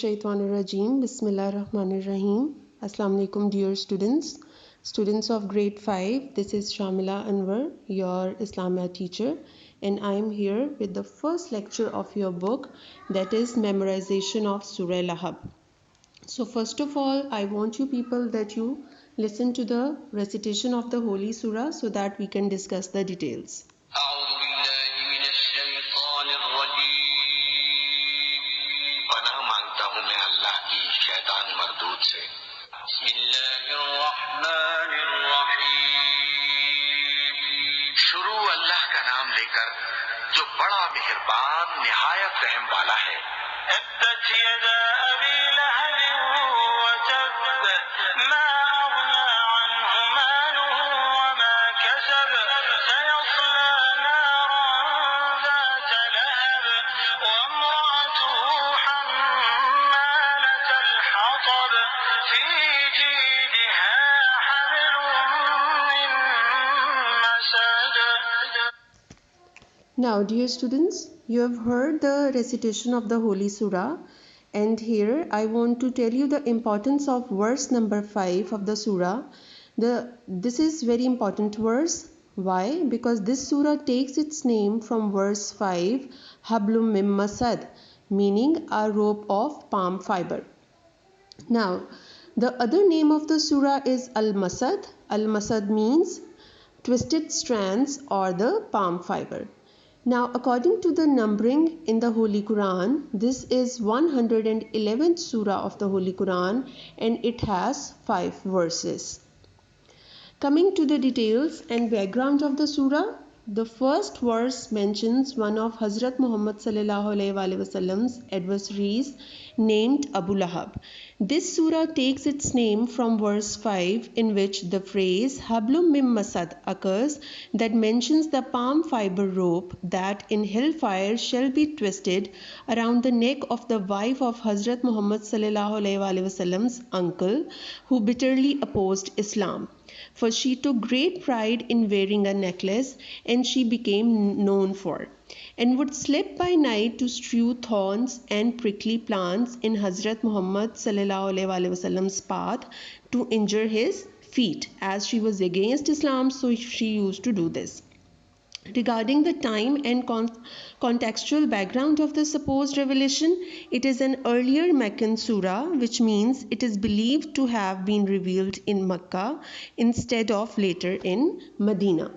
Shaitanirrajim. Bismillahirrahmanirrahim. Assalamu alaikum, dear students of grade 5. This is Shamila Anwar, your Islamiyat teacher, and I am here with the first lecture of your book, that is memorization of Surah Lahab. So first of all, I want you people that you listen to the recitation of the Holy Surah so that we can discuss the details. शुरू अल्लाह का नाम लेकर जो बड़ा मेहरबान निहायत रहम वाला है। अब्बत यदा अबी लहब वतब मा अगना अन्हु मालुहु वमा कसब सयस्ला नारन ذات लहब वम्रअतुहु हम्मालतल हतब फी जीदिहा Now, dear students, you have heard the recitation of the Holy Surah, and here I want to tell you the importance of verse number 5 of the Surah. This is very important verse. Why? Because this Surah takes its name from verse 5, Hablum mim masad, meaning a rope of palm fiber. Now, the other name of the Surah is Al-Masad. Al-Masad means twisted strands or the palm fiber. Now, according to the numbering in the Holy Quran, this is 111th Surah of the Holy Quran and it has 5 verses. Coming to the details and background of the Surah, the first verse mentions one of Hazrat Muhammad sallallahu alaihi wasallam's adversaries named Abu Lahab. This surah takes its name from verse 5 in which the phrase Hablum mim masad occurs, that mentions the palm fiber rope that in hellfire shall be twisted around the neck of the wife of Hazrat Muhammad sallallahu alaihi wasallam's uncle who bitterly opposed Islam. For she took great pride in wearing a necklace and she became known for and would slip by night to strew thorns and prickly plants in Hazrat Muhammad sallallahu alaihi wasallam's path to injure his feet. As she was against Islam, so she used to do this. Regarding the time and contextual background of the supposed revelation, it is an earlier Meccan surah, which means it is believed to have been revealed in Mecca instead of later in Medina.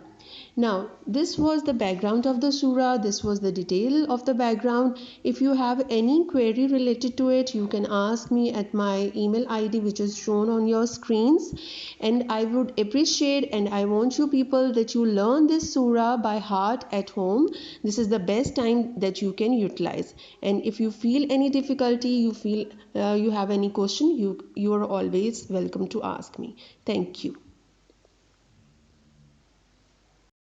Now, this was the background of the surah, this was the detail of the background. If you have any query related to it, you can ask me at my email ID which is shown on your screens, and I would appreciate and I want you people that you learn this surah by heart at home. This is the best time that you can utilize, and if you feel any difficulty, you have any question, you are always welcome to ask me. Thank you.